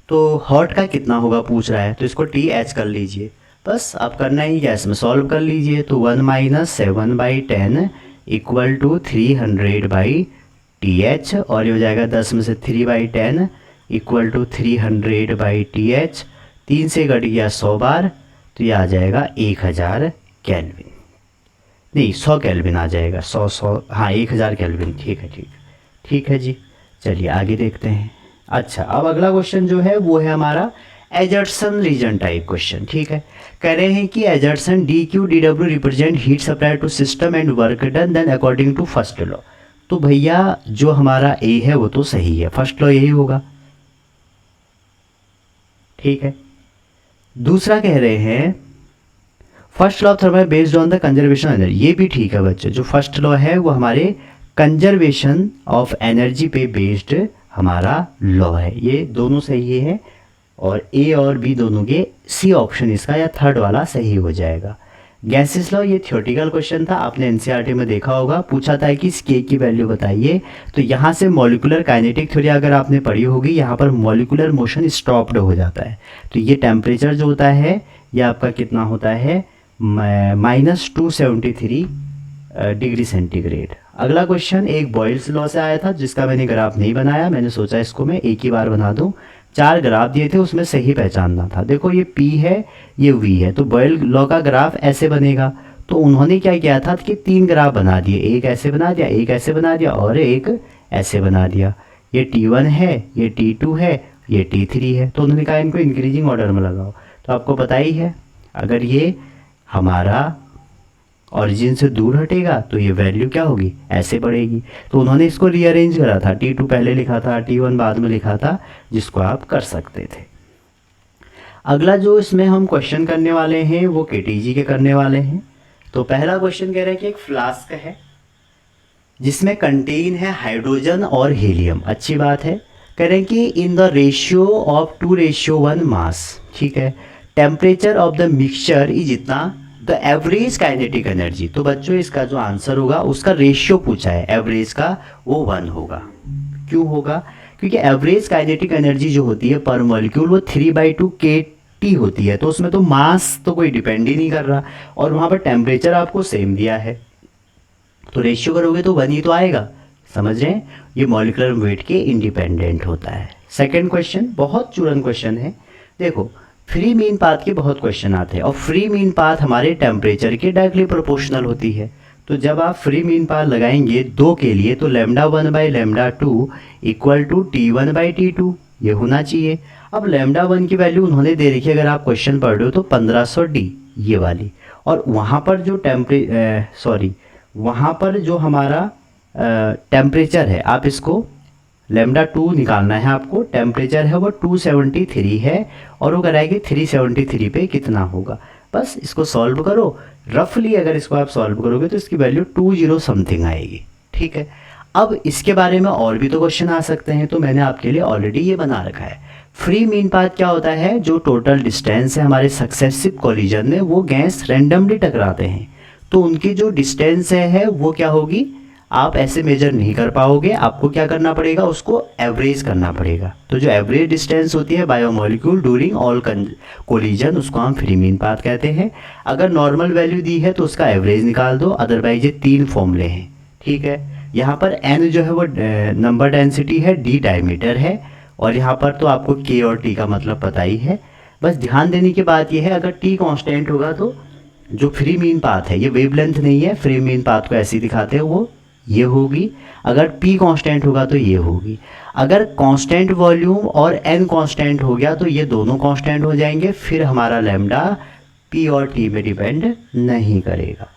तो हॉट का कितना होगा पूछ रहा है, तो इसको TH कर लीजिए, बस आप करना ही गैस में सॉल्व कर लीजिए। तो 1 - 7/10 इक्वल टू 300/2 TH, और ये हो जाएगा 10 में से 3/10 इक्वल टू 300/TH। 3 से कट गया 100 बार, तो ये आ जाएगा 1000 केल्विन, नहीं 100 केल्विन आ जाएगा, 100 हाँ 1000 केल्विन, ठीक है ठीक है जी। चलिए आगे देखते हैं। अच्छा, अब अगला क्वेश्चन जो है वो है हमारा एजर्सन रीजन टाइप क्वेश्चन, ठीक है। कह रहे हैं कि एजर्सन DQ/DW represent heat supply to system and work done then according to first law. तो भैया जो हमारा ए है वो तो सही है, फर्स्ट लॉ यही होगा, ठीक है। दूसरा कह रहे हैं first law of thermal based on the conservation energy, ये भी ठीक है बच्चों। जो फर्स्ट लॉ है वो हमारे कंजर्वेशन ऑफ एनर्जी पे बेस्ड हमारा लॉ है, ये दोनों सही है। और ए और बी दोनों के सी ऑप्शन इसका या थर्ड वाला सही हो जाएगा। गैसेस लॉ, ये थ्योरेटिकल क्वेश्चन था, आपने एनसीईआरटी में देखा होगा, पूछा था कि इस के की वैल्यू बताइए। तो यहाँ से मॉलिकुलर काइनेटिक थ्योरी अगर आपने पढ़ी होगी, यहाँ पर मॉलिकुलर मोशन स्टॉप्ड हो जाता है। तो ये टेम्परेचर जो होता है ये आपका कितना होता है, -273 डिग्री सेंटीग्रेड। अगला क्वेश्चन एक बॉयल्स लॉ से आया था, जिसका मैंने ग्राफ नहीं बनाया, मैंने सोचा इसको मैं एक ही बार बना दूं। 4 ग्राफ दिए थे, उसमें सही पहचानना था। देखो ये P है, ये V है, तो बॉयल लॉ का ग्राफ ऐसे बनेगा। तो उन्होंने क्या किया था कि 3 ग्राफ बना दिए, एक ऐसे बना दिया, एक ऐसे बना दिया और एक ऐसे बना दिया। ये T1 है, ये T2 है, ये T3 है। तो उन्होंने कहा इनको इंक्रीजिंग ऑर्डर में लगाओ। तो आपको पता ही है, अगर ये हमारा ओरिजिन से दूर हटेगा तो ये वैल्यू क्या होगी, ऐसे बढ़ेगी। तो उन्होंने इसको रीअरेंज करा था, T2 पहले लिखा था, T1 बाद में लिखा था, जिसको आप कर सकते थे। अगला जो इसमें हम क्वेश्चन करने वाले हैं वो KTG के करने वाले हैं। तो पहला क्वेश्चन कह रहे हैं कि एक फ्लास्क है जिसमें कंटेन है हाइड्रोजन और हीलियम। अच्छी बात है। कह रहे हैं कि इन द रेशियो ऑफ 2:1 मास, ठीक है। Temperature of the mixture is इतना, द एवरेज काइनेटिक एनर्जी। तो बच्चों इसका जो आंसर होगा उसका रेशियो पूछा है, एवरेज का, वो 1 होगा। क्यों होगा, क्योंकि एवरेज काइनेटिक एनर्जी जो होती है पर मॉलिक्यूल वो 3/2 kT होती है। तो उसमें तो मास तो कोई डिपेंड ही नहीं कर रहा, और वहाँ पर टेम्परेचर आपको सेम दिया है, तो रेशियो करोगे तो 1 ही तो आएगा। समझ रहे हैं, ये मॉलिक्यूलर वेट के इंडिपेंडेंट होता है। सेकेंड क्वेश्चन बहुत चुरन क्वेश्चन है। देखो फ्री मीन पाथ के बहुत क्वेश्चन आते हैं, और फ्री मीन पाथ हमारे टेम्परेचर के डायरेक्टली प्रोपोर्शनल होती है। तो जब आप फ्री मीन पाथ लगाएंगे 2 के लिए, तो λ1/λ2 इक्वल टू T1/T2 ये होना चाहिए। अब λ1 की वैल्यू उन्होंने दे रखी है, अगर आप क्वेश्चन पढ़ रहे हो तो 1500 D ये वाली, और वहाँ पर जो वहाँ पर जो हमारा टेम्परेचर है, आप इसको λ2 निकालना है आपको। टेम्परेचर है वो 273 है, और वो कराएगी 373 पे कितना होगा। बस इसको सॉल्व करो, रफली अगर इसको आप सॉल्व करोगे तो इसकी वैल्यू 20 समथिंग आएगी, ठीक है। अब इसके बारे में और भी तो क्वेश्चन आ सकते हैं, तो मैंने आपके लिए ऑलरेडी ये बना रखा है। फ्री मीन पाथ क्या होता है, जो टोटल डिस्टेंस है हमारे सक्सेसिव कोलिजन में, वो गैस रैंडमली टकराते हैं, तो उनकी जो डिस्टेंस है वो क्या होगी, आप ऐसे मेजर नहीं कर पाओगे, आपको क्या करना पड़ेगा, उसको एवरेज करना पड़ेगा। तो जो एवरेज डिस्टेंस होती है बायोमोलिक्यूल ड्यूरिंग ऑल कोलिजन, उसको हम फ्री मीन पाथ कहते हैं। अगर नॉर्मल वैल्यू दी है तो उसका एवरेज निकाल दो, अदरवाइज ये 3 फॉर्मूले हैं, ठीक है। यहाँ पर n जो है वो नंबर डेंसिटी है, d डायमीटर है, और यहाँ पर तो आपको k और t का मतलब पता ही है। बस ध्यान देने की बात यह है, अगर t कांस्टेंट होगा तो जो फ्री मीन पाथ है, ये वेवलेंथ नहीं है, फ्री मीन पाथ को ऐसे ही दिखाते हैं, वो ये होगी। अगर p कांस्टेंट होगा तो ये होगी। अगर कांस्टेंट वॉल्यूम और n कांस्टेंट हो गया तो ये दोनों कांस्टेंट हो जाएंगे, फिर हमारा लैम्डा p और t में डिपेंड नहीं करेगा।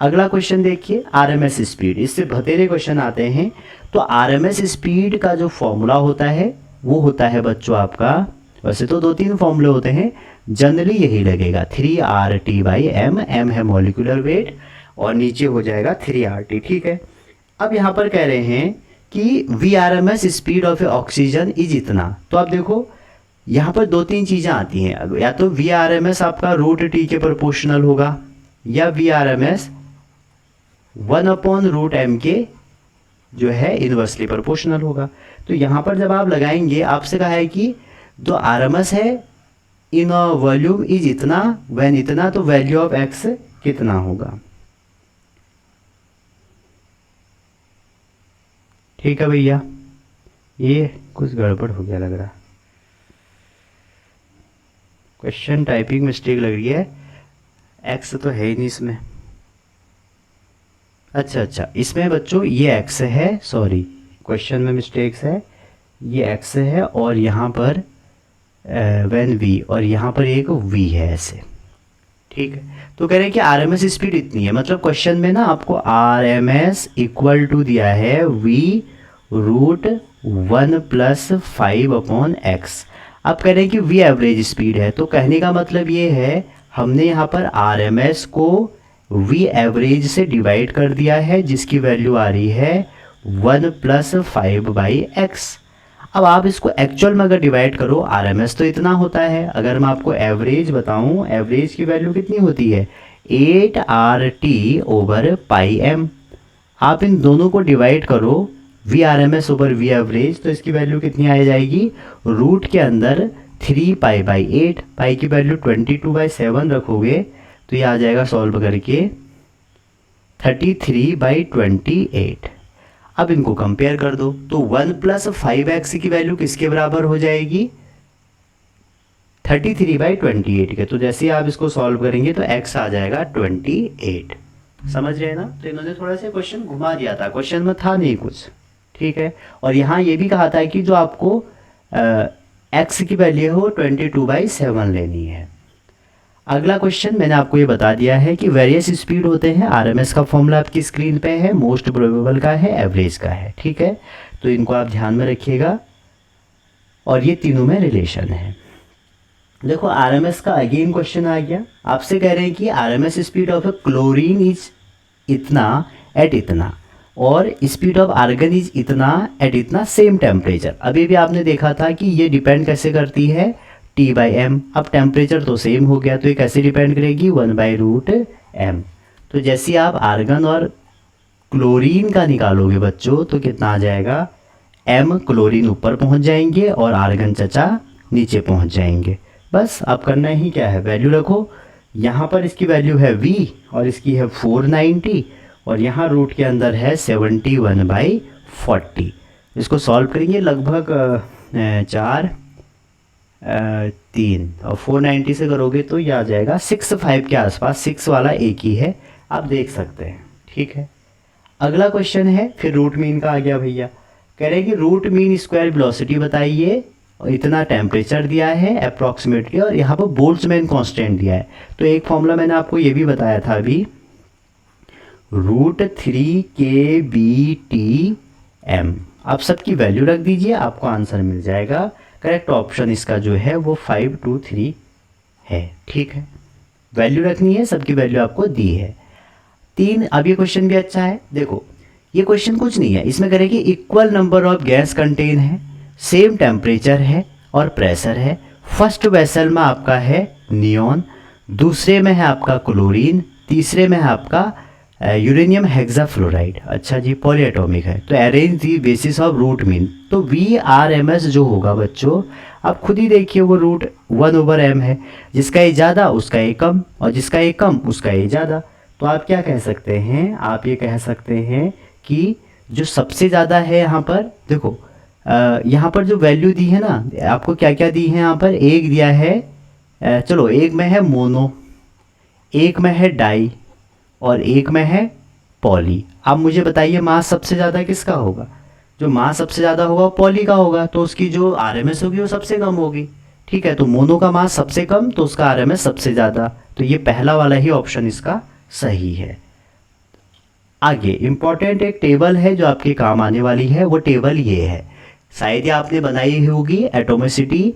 अगला क्वेश्चन देखिए, आरएमएस स्पीड। इससे बतेरे क्वेश्चन आते हैं। तो आरएमएस स्पीड का जो फॉर्मूला होता है वो होता है बच्चों आपका, वैसे तो 2-3 फॉर्मूले होते हैं, जनरली यही लगेगा 3RT/m, m है मॉलिक्यूलर वेट, और नीचे हो जाएगा 3RT, ठीक है। अब यहाँ पर कह रहे हैं कि VRMS speed of A oxygen is इतना। तो आप देखो यहाँ पर 2-3 चीज़ें आती हैं, या तो VRMS आपका √T के प्रोपोर्शनल होगा, या VRMS 1/√m के जो है इन्वर्सली प्रोपोर्शनल होगा। तो यहाँ पर जब आप लगाएंगे, आपसे कहा है कि जो RMS है इन वॉल्यूम इज इतना, व्हेन इतना, तो वैल्यू ऑफ x कितना होगा, ठीक है भैया, ये कुछ गड़बड़ हो गया लग रहा, क्वेश्चन टाइपिंग मिस्टेक लग रही है, एक्स तो है ही नहीं इसमें। अच्छा, इसमें बच्चों ये एक्स है, सॉरी क्वेश्चन में मिस्टेक्स है, ये एक्स है और यहाँ पर व्हेन वी, और यहाँ पर एक वी है ऐसे, ठीक है। तो कह रहे हैं कि आर एम एस स्पीड इतनी है, मतलब क्वेश्चन में ना आपको R M S equal to दिया है वी रूट 1+5/x। अब कह रहे हैं कि वी एवरेज स्पीड है, तो कहने का मतलब ये है हमने यहाँ पर आर एम एस को वी एवरेज से डिवाइड कर दिया है, जिसकी वैल्यू आ रही है 1+5/x। अब आप इसको एक्चुअल में अगर डिवाइड करो, आरएमएस तो इतना होता है, अगर मैं आपको एवरेज बताऊं, एवरेज की वैल्यू कितनी होती है 8RT/πm। आप इन दोनों को डिवाइड करो V R M S over V average, तो इसकी वैल्यू कितनी आ जाएगी, रूट के अंदर 3π/8, पाई की वैल्यू 22/7 रखोगे तो ये आ जाएगा सॉल्व करके 33/28। अब इनको कंपेयर कर दो, तो 1+5x की वैल्यू किसके बराबर हो जाएगी 33/28 के। तो जैसे आप इसको सॉल्व करेंगे तो x आ जाएगा 28। समझ रहे हैं ना। तो इन्होंने थोड़ा सा क्वेश्चन घुमा दिया था, क्वेश्चन में था नहीं कुछ, ठीक है। और यहाँ ये भी कहा था कि जो आपको x की वैल्यू हो 22/7 लेनी है। अगला क्वेश्चन मैंने आपको ये बता दिया है कि वेरियस स्पीड होते हैं, आरएमएस का फॉर्मूला आपकी स्क्रीन पे है, मोस्ट प्रोबेबल का है, एवरेज का है, ठीक है। तो इनको आप ध्यान में रखिएगा और ये तीनों में रिलेशन है। देखो आरएमएस का अगेन क्वेश्चन आ गया, आपसे कह रहे हैं कि RMS speed of chlorine is इतना एट इतना और स्पीड ऑफ आर्गन इज इतना एट इतना सेम टेम्परेचर। अभी भी आपने देखा था कि ये डिपेंड कैसे करती है T/m। अब टेम्परेचर तो सेम हो गया तो ये कैसे डिपेंड करेगी 1/√m। तो जैसे आप आर्गन और क्लोरीन का निकालोगे बच्चों तो कितना आ जाएगा, m क्लोरीन ऊपर पहुंच जाएंगे और आर्गन चचा नीचे पहुंच जाएंगे। बस अब करना ही क्या है, वैल्यू रखो, यहाँ पर इसकी वैल्यू है v और इसकी है 490 और यहाँ रूट के अंदर है 71/40। इसको सॉल्व करेंगे लगभग 3 और 490 से करोगे तो ये आ जाएगा 65 के आसपास, 6 वाला एक ही है, आप देख सकते हैं, ठीक है। अगला क्वेश्चन है फिर रूट मीन का आ गया भैया, कह रहे हैं कि रूट मीन स्क्वायर वेलोसिटी बताइए और इतना टेम्परेचर दिया है अप्रॉक्सीमेटली और यहाँ पर बोल्ट्जमैन कांस्टेंट दिया है। तो एक फॉर्मूला मैंने आपको ये भी बताया था अभी, √3kBTm। आप सबकी वैल्यू रख दीजिए, आपको आंसर मिल जाएगा। करेक्ट ऑप्शन इसका जो है वो 523 है, ठीक है। वैल्यू रखनी है, सबकी वैल्यू आपको दी है 3। अब ये क्वेश्चन भी अच्छा है, देखो ये क्वेश्चन कुछ नहीं है, इसमें करें कि equal number of gas contain है, सेम टेम्परेचर है और प्रेशर है। फर्स्ट वेसल में आपका है नियॉन, दूसरे में है आपका क्लोरीन, तीसरे में है आपका यूरेनियम हेक्साफ्लोराइड। अच्छा जी, पॉलीएटॉमिक है। तो arrange the basis of root mean, तो VRMS जो होगा बच्चों आप खुद ही देखिए वो √1/m है, जिसका ये ज़्यादा उसका ये कम और जिसका ये कम उसका ये ज़्यादा। तो आप क्या कह सकते हैं, आप ये कह सकते हैं कि जो सबसे ज़्यादा है यहाँ पर, देखो यहाँ पर जो वैल्यू दी है ना, आपको क्या क्या दी है यहाँ पर, एक दिया है चलो एक में है मोनो, एक में है डाई और एक में है पॉली। अब मुझे बताइए मास सबसे ज़्यादा किसका होगा, जो मास सबसे ज़्यादा होगा पॉली का होगा, तो उसकी जो आरएमएस होगी वो सबसे कम होगी, ठीक है। तो मोनो का मास सबसे कम तो उसका आरएमएस सबसे ज़्यादा, तो ये पहला वाला ही ऑप्शन इसका सही है। आगे इम्पॉर्टेंट एक टेबल है जो आपके काम आने वाली है, वो टेबल ये है, शायद ये आपने बनाई होगी। एटोमिसिटी,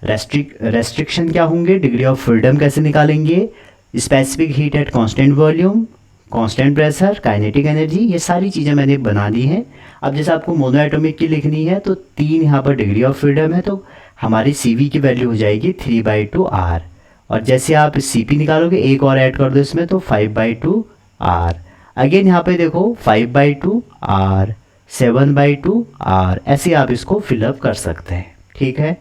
रेस्ट्रिक्शन क्या होंगे, डिग्री ऑफ फ्रीडम कैसे निकालेंगे, specific heat at constant volume, constant pressure, kinetic energy, ये सारी चीज़ें मैंने बना दी हैं। अब जैसे आपको मोनो एटॉमिक की लिखनी है तो 3 यहाँ पर डिग्री ऑफ फ्रीडम है, तो हमारी CV की वैल्यू हो जाएगी 3/2R। और जैसे आप CP निकालोगे एक और ऐड कर दो इसमें तो 5/2R। अगेन यहाँ पे देखो 5/2R, 7/2R, ऐसे आप इसको फिलअप कर सकते हैं, ठीक है।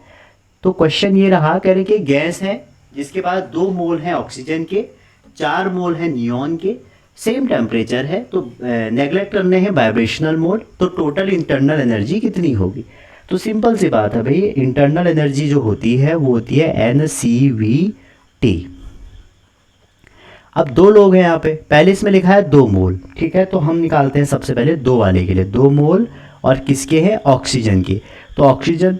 तो क्वेश्चन ये रहा, कह रहे कि गैस है जिसके पास 2 मोल हैं ऑक्सीजन के, 4 मोल हैं नियॉन के, सेम टेम्परेचर है तो नेगलेक्ट करने हैं वाइब्रेशनल मोड, तो टोटल इंटरनल एनर्जी कितनी होगी। तो सिंपल सी बात है भाई, इंटरनल एनर्जी जो होती है वो होती है NCVT। अब दो लोग हैं यहाँ पे, पहले इसमें लिखा है 2 मोल, ठीक है, तो हम निकालते हैं सबसे पहले 2 वाले के लिए 2 मोल, और किसके हैं, ऑक्सीजन के। तो ऑक्सीजन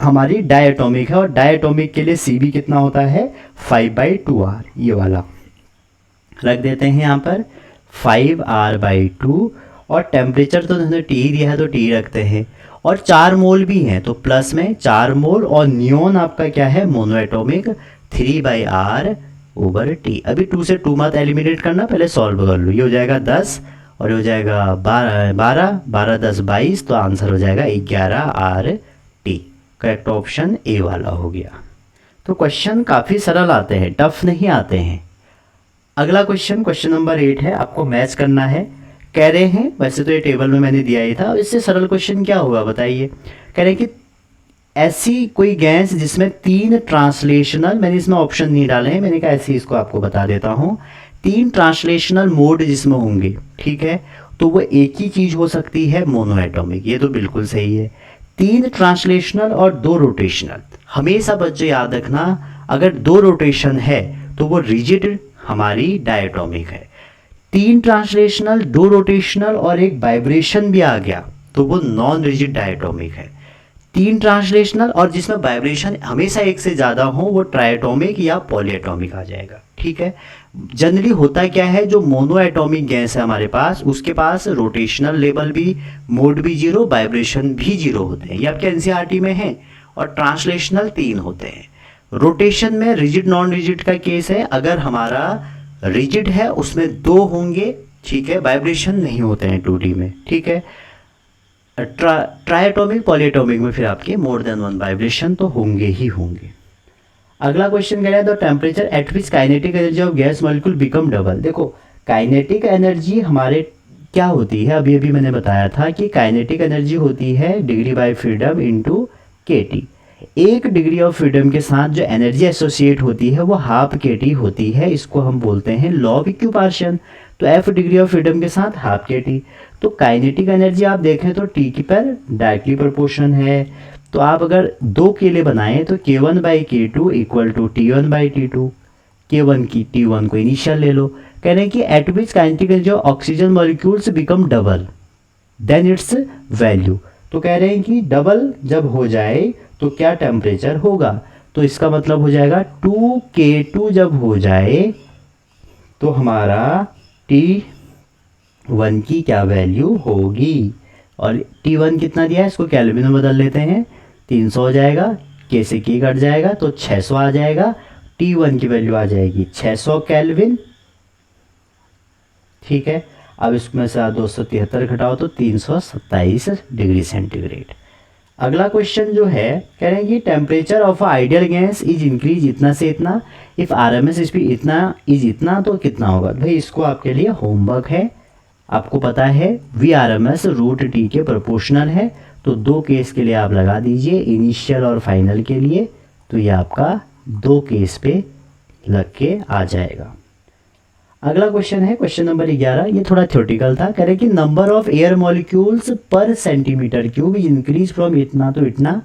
हमारी डायटोमिक है, और डायटोमिक के लिए CV कितना होता है 5/2R, ये वाला रख देते हैं यहाँ पर 5R/2, और टेम्परेचर तो उन्होंने T दिया है तो T रखते हैं, और 4 मोल भी हैं तो प्लस में 4 मोल, और नियोन आपका क्या है मोनोएटोमिक 3/R/T। अभी 2 से 2 मत एलिमिनेट करना, पहले सॉल्व कर लो, ये हो जाएगा 10 और ये हो जाएगा 12 10 22, तो आंसर हो जाएगा 11R/T। करेक्ट ऑप्शन ए वाला हो गया। तो क्वेश्चन काफ़ी सरल आते हैं, टफ नहीं आते हैं। अगला क्वेश्चन नंबर 8 है, आपको मैच करना है। कह रहे हैं, वैसे तो ये टेबल में मैंने दिया ही था, इससे सरल क्वेश्चन क्या होगा बताइए। कह रहे हैं कि ऐसी कोई गैस जिसमें 3 ट्रांसलेशनल, मैंने इसमें ऑप्शन नहीं डाले हैं, मैंने कहा ऐसे इसको आपको बता देता हूँ, 3 ट्रांसलेशनल मोड जिसमें होंगे, ठीक है, तो वो एक ही चीज़ हो सकती है मोनोएटॉमिक, ये तो बिल्कुल सही है। 3 ट्रांसलेशनल और 2 रोटेशनल, हमेशा बच्चे याद रखना, अगर 2 रोटेशन है तो वो रिजिड हमारी डायटोमिक है। 3 ट्रांसलेशनल, 2 रोटेशनल और एक वाइब्रेशन भी आ गया तो वो नॉन रिजिड डायटोमिक है। 3 ट्रांसलेशनल और जिसमें वाइब्रेशन हमेशा एक से ज़्यादा हो वो ट्राइएटोमिक या पॉलीएटोमिक आ जाएगा, ठीक है। जनरली होता क्या है, जो मोनोएटोमिक गैस है हमारे पास, उसके पास रोटेशनल लेवल भी, मोड भी 0, वाइब्रेशन भी 0 होते हैं, ये आपके NCERT में है। और ट्रांसलेशनल 3 होते हैं। रोटेशन में रिजिड नॉन रिजिड का केस है, अगर हमारा रिजिड है उसमें 2 होंगे, ठीक है, वाइब्रेशन नहीं होते हैं 2D में, ठीक है। ट्राइएटोमिक पॉलीएटोमिक में फिर आपके मोर देन 1 वाइब्रेशन तो होंगे ही होंगे। अगला क्वेश्चन कह रहा है the temperature at which kinetic energy of gas molecule become double. देखो काइनेटिक एनर्जी हमारे क्या होती है, अभी अभी मैंने बताया था कि काइनेटिक एनर्जी होती है degree by freedom into KT। 1 degree of freedom के साथ जो एनर्जी एसोसिएट होती है वो ½ KT होती है, इसको हम बोलते हैं लॉ ऑफ इक्विपार्शन। तो F डिग्री ऑफ फ्रीडम के साथ ½ KT। तो काइनेटिक एनर्जी आप देखें तो T की पर डायरेक्टली प्रोपोर्शन है, तो आप अगर 2 केले बनाएं तो K1/K2 equal to T1/T2। K1 की T1 को इनिशियल ले लो। कह रहे हैं कि at which kinetic energy of oxygen molecules become double than its value. तो कह रहे हैं कि डबल जब हो जाए तो क्या टेम्परेचर होगा, तो इसका मतलब हो जाएगा 2K2 जब हो जाए तो हमारा T1 की क्या वैल्यू होगी। और T1 कितना दिया है, इसको केल्विन में बदल लेते हैं, 300 हो जाएगा, K से K कट जाएगा तो 600 आ जाएगा। T1 की वैल्यू आ जाएगी 600 केल्विन, ठीक है। अब इसमें से 273 घटाओ तो 327 डिग्री सेंटीग्रेड। अगला क्वेश्चन जो है, कह रहे हैं कि temperature of ideal gas is increase इतना से इतना, इफ RMS स्पीड इतना इज इतना तो कितना होगा। भाई इसको आपके लिए होमवर्क है, आपको पता है VRMS √T के प्रोपोर्शनल है, तो 2 केस के लिए आप लगा दीजिए, इनिशियल और फाइनल के लिए, तो ये आपका 2 केस पे लग के आ जाएगा। अगला क्वेश्चन है क्वेश्चन नंबर 11, ये थोड़ा थ्योरेटिकल था। कह रहे कि नंबर ऑफ एयर मॉलिक्यूल्स पर centimetre cube is increase from इतना तो इतना,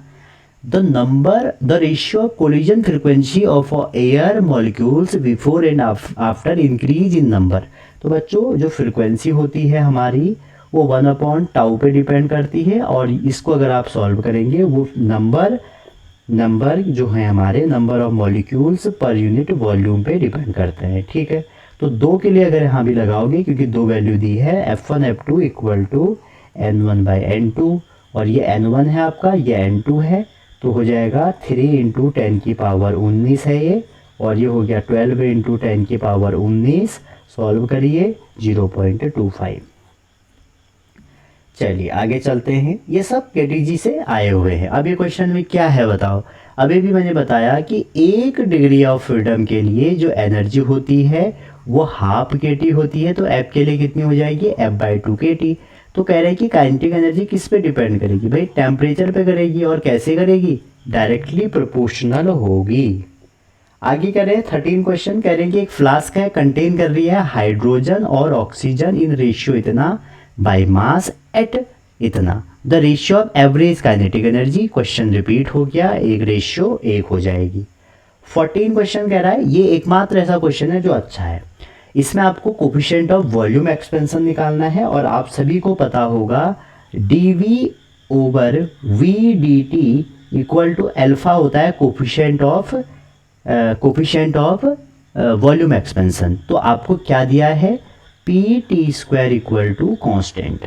the ratio of collision frequency of air molecules before and after increase in number. तो बच्चों जो फ्रीक्वेंसी होती है हमारी वो 1/τ पे डिपेंड करती है, और इसको अगर आप सॉल्व करेंगे वो नंबर जो है हमारे number of molecules per unit volume पे डिपेंड करते हैं, ठीक है। तो 2 के लिए अगर यहाँ भी लगाओगे, क्योंकि 2 वैल्यू दी है, F1 F2 equal to N1/N2, और ये N1 है आपका, ये N2 है, तो हो जाएगा 3 × 10⁻19 है ये, और ये हो गया 12 × 10⁻19। सॉल्व करिए 0.25। चलिए आगे चलते हैं, ये सब KTG से आए हुए हैं। अब ये क्वेश्चन में क्या है बताओ, अभी भी मैंने बताया कि 1 डिग्री ऑफ फ्रीडम के लिए जो एनर्जी होती है वो ½ KT होती है, तो F के लिए कितनी हो जाएगी, F/2 KT। तो कह रहे हैं कि काइनेटिक एनर्जी किस पे डिपेंड करेगी, भाई टेम्परेचर पे करेगी, और कैसे करेगी, डायरेक्टली प्रोपोर्शनल होगी। आगे कह रहे हैं 13 क्वेश्चन, कह रहे हैं कि एक फ्लास्क है, कंटेन कर रही है हाइड्रोजन और ऑक्सीजन इन रेशियो इतना बाय मास एट इतना, the ratio of average kinetic energy. Question repeat हो गया, एक रेशियो एक हो जाएगी। 14 क्वेश्चन कह रहा है, ये एकमात्र ऐसा क्वेश्चन है जो अच्छा है, इसमें आपको कोफिशिएंट ऑफ वॉल्यूम एक्सपेंशन निकालना है और आप सभी को पता होगा dv over v dt equal to alpha होता है कोफिशिएंट ऑफ वॉल्यूम एक्सपेंशन। तो आपको क्या दिया है, P T square equal to constant.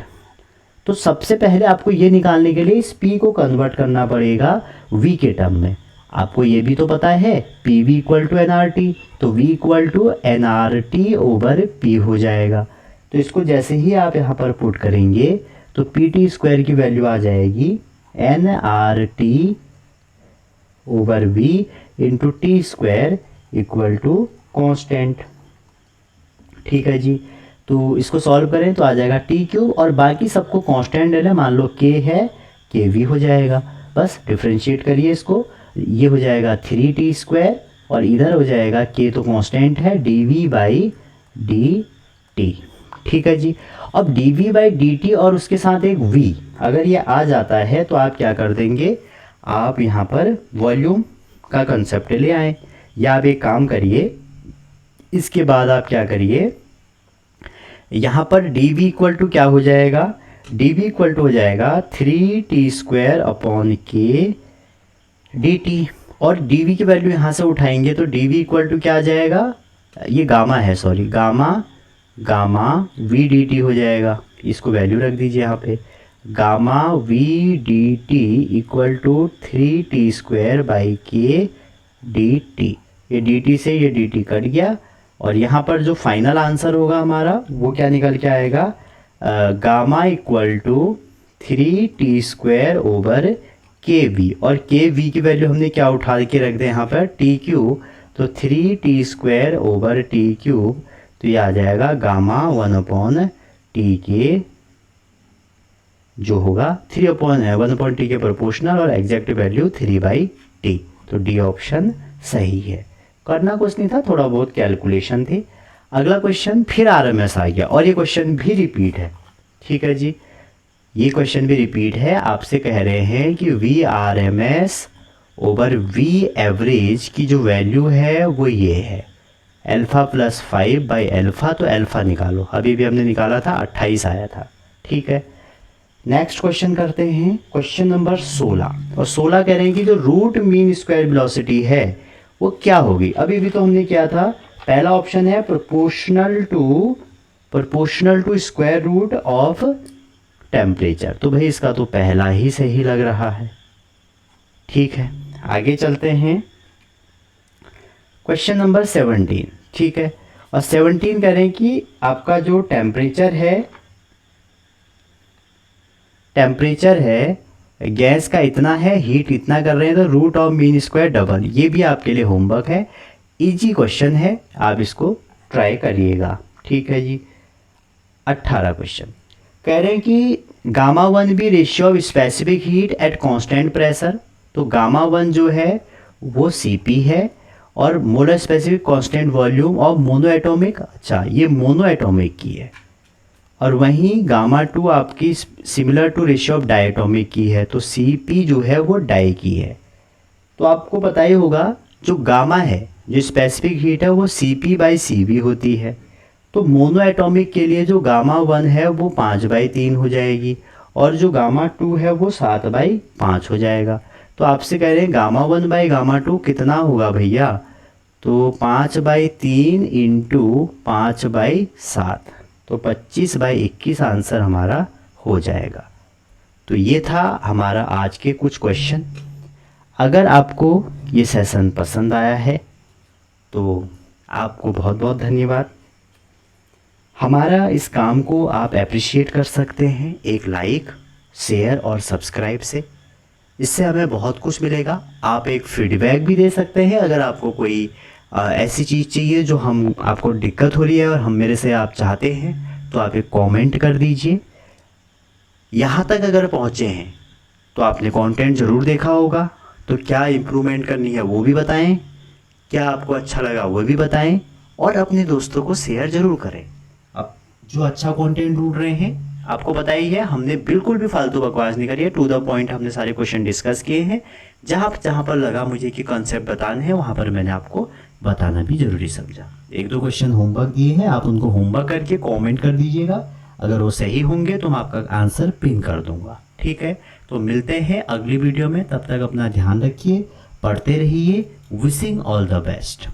तो सबसे पहले आपको ये निकालने के लिए इस p को कन्वर्ट करना पड़ेगा v के टर्म में। आपको ये भी तो पता है P V equal to N R T, तो v equal to N R T over P हो जाएगा। तो इसको जैसे ही आप यहाँ पर पुट करेंगे तो पी टी स्क्वायर की वैल्यू आ जाएगी N R T over V into T square equal to constant. ठीक है जी, तो इसको सॉल्व करें तो आ जाएगा टी क्यूब और बाकी सबको कांस्टेंट ले लें, मान लो के है के वी हो जाएगा। बस डिफ्रेंशिएट करिए इसको, ये हो जाएगा 3t स्क्वायर और इधर हो जाएगा के तो कांस्टेंट है dv बाई dt। ठीक है जी, अब dv बाई dt और उसके साथ एक v अगर ये आ जाता है तो आप क्या कर देंगे, आप यहाँ पर वॉल्यूम का कंसेप्ट ले आए, या आप एक काम करिए, इसके बाद आप क्या करिए, यहाँ पर dv इक्वल टू क्या हो जाएगा, dv इक्वल टू हो जाएगा 3t स्क्वायर अपॉन के dt और dv की वैल्यू यहाँ से उठाएंगे तो dv इक्वल टू क्या आ जाएगा, ये गामा है सॉरी, गामा v dt हो जाएगा। इसको वैल्यू रख दीजिए यहाँ पे, gamma v dt equal to 3t square by K dt। ये dt से ये dt कट गया और यहाँ पर जो फाइनल आंसर होगा हमारा वो क्या निकल के आएगा, gamma equal to 3t square over K V, और के वी की वैल्यू हमने क्या उठा के रख दें यहाँ पर टी क्यूब, तो 3t square over T cube, तो ये आ जाएगा गामा 1 टी के जो होगा 1 टी के प्रोपोर्शनल और एग्जैक्ट वैल्यू 3/t। तो डी ऑप्शन सही है। करना कुछ नहीं था, थोड़ा बहुत कैलकुलेशन थी। अगला क्वेश्चन फिर आरएमएस आ गया और ये क्वेश्चन भी रिपीट है। ठीक है जी, ये क्वेश्चन भी रिपीट है, आपसे कह रहे हैं कि V R M S over V average की जो वैल्यू है वो ये है अल्फ़ा प्लस 5 बाई अल्फ़ा, तो अल्फ़ा निकालो, अभी भी हमने निकाला था 28 आया था। ठीक है, नेक्स्ट क्वेश्चन करते हैं, क्वेश्चन नंबर 16 और 16 कह रहे हैं कि जो रूट मीन स्क्वायर वेलोसिटी है वो क्या होगी। अभी भी तो हमने किया था, पहला ऑप्शन है proportional to square root of temperature, तो भाई इसका तो पहला ही सही लग रहा है। ठीक है, आगे चलते हैं, क्वेश्चन नंबर 17। ठीक है, और 17 कह रहे हैं कि आपका जो टेम्परेचर है गैस का इतना है, हीट इतना कर रहे हैं, तो root of mean square double. ये भी आपके लिए होमवर्क है, इजी क्वेश्चन है, आप इसको ट्राई करिएगा। ठीक है जी, 18 क्वेश्चन कह रहे हैं कि गामा 1 भी ratio of specific heat at constant pressure, तो गामा 1 जो है वो Cp है और molar specific constant volume of mono atomic, अच्छा ये मोनो एटॉमिक की है, और वहीं गामा 2 आपकी similar to ratio of diatomic की है, तो Cp जो है वो डाई की है। तो आपको पता ही होगा जो गामा है, जो स्पेसिफिक हीट है वो Cp/Cv होती है, तो मोनो एटॉमिक के लिए जो गामा 1 है वो 5/3 हो जाएगी और जो गामा 2 है वो 7/5 हो जाएगा। तो आपसे कह रहे हैं गामा 1 बाई गामा 2 कितना होगा भैया, तो 5/3 इंटू 5/7, तो 25/21 आंसर हमारा हो जाएगा। तो ये था हमारा आज के कुछ क्वेश्चन। अगर आपको ये सेशन पसंद आया है तो आपको बहुत बहुत धन्यवाद। हमारा इस काम को आप अप्रिशिएट कर सकते हैं एक लाइक, शेयर और सब्सक्राइब से, इससे हमें बहुत कुछ मिलेगा। आप एक फीडबैक भी दे सकते हैं, अगर आपको कोई ऐसी चीज़ चाहिए जो हम आपको दिक्कत हो रही है और हम मेरे से आप चाहते हैं, तो आप एक कमेंट कर दीजिए। यहाँ तक अगर पहुँचे हैं तो आपने कंटेंट ज़रूर देखा होगा, तो क्या इम्प्रूवमेंट करनी है वो भी बताएं। क्या आपको अच्छा लगा वो भी बताएं और अपने दोस्तों को शेयर ज़रूर करें। अब जो अच्छा कंटेंट ढूंढ रहे हैं, आपको पता ही है हमने बिल्कुल भी फालतू बकवास नहीं करी है, टू द पॉइंट हमने सारे क्वेश्चन डिस्कस किए हैं। जहाँ जहाँ पर लगा मुझे कि कॉन्सेप्ट बताने हैं वहाँ पर मैंने आपको बताना भी ज़रूरी समझा। एक दो क्वेश्चन होमवर्क दिए हैं, आप उनको होमवर्क करके कमेंट कर दीजिएगा। अगर वो सही होंगे तो मैं आपका आंसर पिन कर दूंगा। ठीक है, तो मिलते हैं अगली वीडियो में, तब तक अपना ध्यान रखिए, पढ़ते रहिए। Wishing all the best.